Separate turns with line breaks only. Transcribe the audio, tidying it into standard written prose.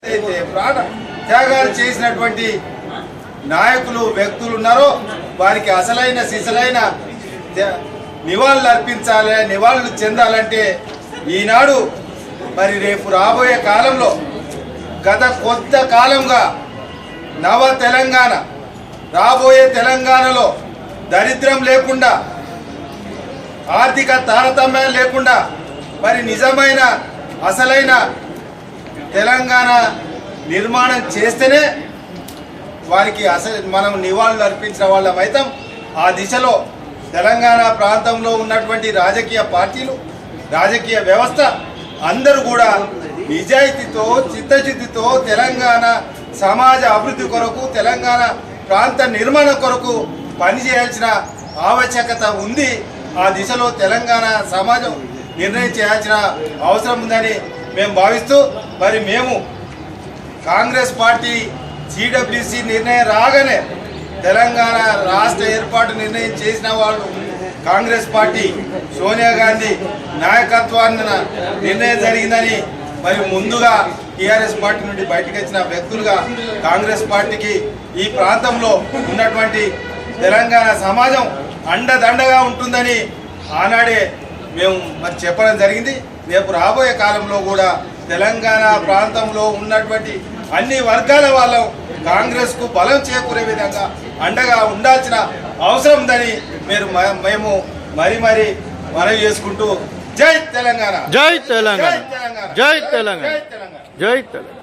అయితే ప్రాణ త్యాగాలు చేసినటువంటి నాయకులు వ్యక్తులు ఉన్నారో వారికి అసలైన సిసలైన నివాళులు అర్పించాలి, నివాళులు చెందాలంటే ఈనాడు మరి రేపు రాబోయే కాలంలో గత కొత్త కాలంగా నవ తెలంగాణ రాబోయే తెలంగాణలో దరిద్రం లేకుండా, ఆర్థిక తారతమ్యం లేకుండా మరి నిజమైన అసలైన తెలంగాణ నిర్మాణం చేస్తేనే వారికి మనం నివాళులు అర్పించిన వాళ్ళం అవుతాం. ఆ దిశలో తెలంగాణ ప్రాంతంలో ఉన్నటువంటి రాజకీయ పార్టీలు, రాజకీయ వ్యవస్థ అందరూ కూడా నిజాయితీతో, చిత్తశుద్ధితో తెలంగాణ సమాజ అభివృద్ధి కొరకు, తెలంగాణ ప్రాంత నిర్మాణం కొరకు పనిచేయాల్సిన ఆవశ్యకత ఉంది. ఆ దిశలో తెలంగాణ సమాజం నిర్ణయం చేయాల్సిన అవసరం ఉందని మేము భావిస్తూ, మరి మేము కాంగ్రెస్ పార్టీ సిడబ్ల్యూసి నిర్ణయం రాగానే తెలంగాణ రాష్ట్ర ఏర్పాటు నిర్ణయం చేసిన వాళ్ళు కాంగ్రెస్ పార్టీ సోనియా గాంధీ నాయకత్వాన్ని నిర్ణయం జరిగిందని మరి ముందుగా టీఆర్ఎస్ పార్టీ నుండి బయటకు వచ్చిన వ్యక్తులుగా కాంగ్రెస్ పార్టీకి ఈ ప్రాంతంలో ఉన్నటువంటి తెలంగాణ సమాజం అండదండగా ఉంటుందని ఆనాడే మేము మరి చెప్పడం జరిగింది. రేపు రాబోయే కాలంలో కూడా తెలంగాణ ప్రాంతంలో ఉన్నటువంటి అన్ని వర్గాల వాళ్ళం కాంగ్రెస్కు బలం చేకూరే విధంగా అండగా ఉండాల్సిన అవసరం ఉందని మేము మరి మనవి చేసుకుంటూ జై తెలంగాణ,
జై తెలంగాణ, జై తెలంగాణ, జై తెలంగాణ.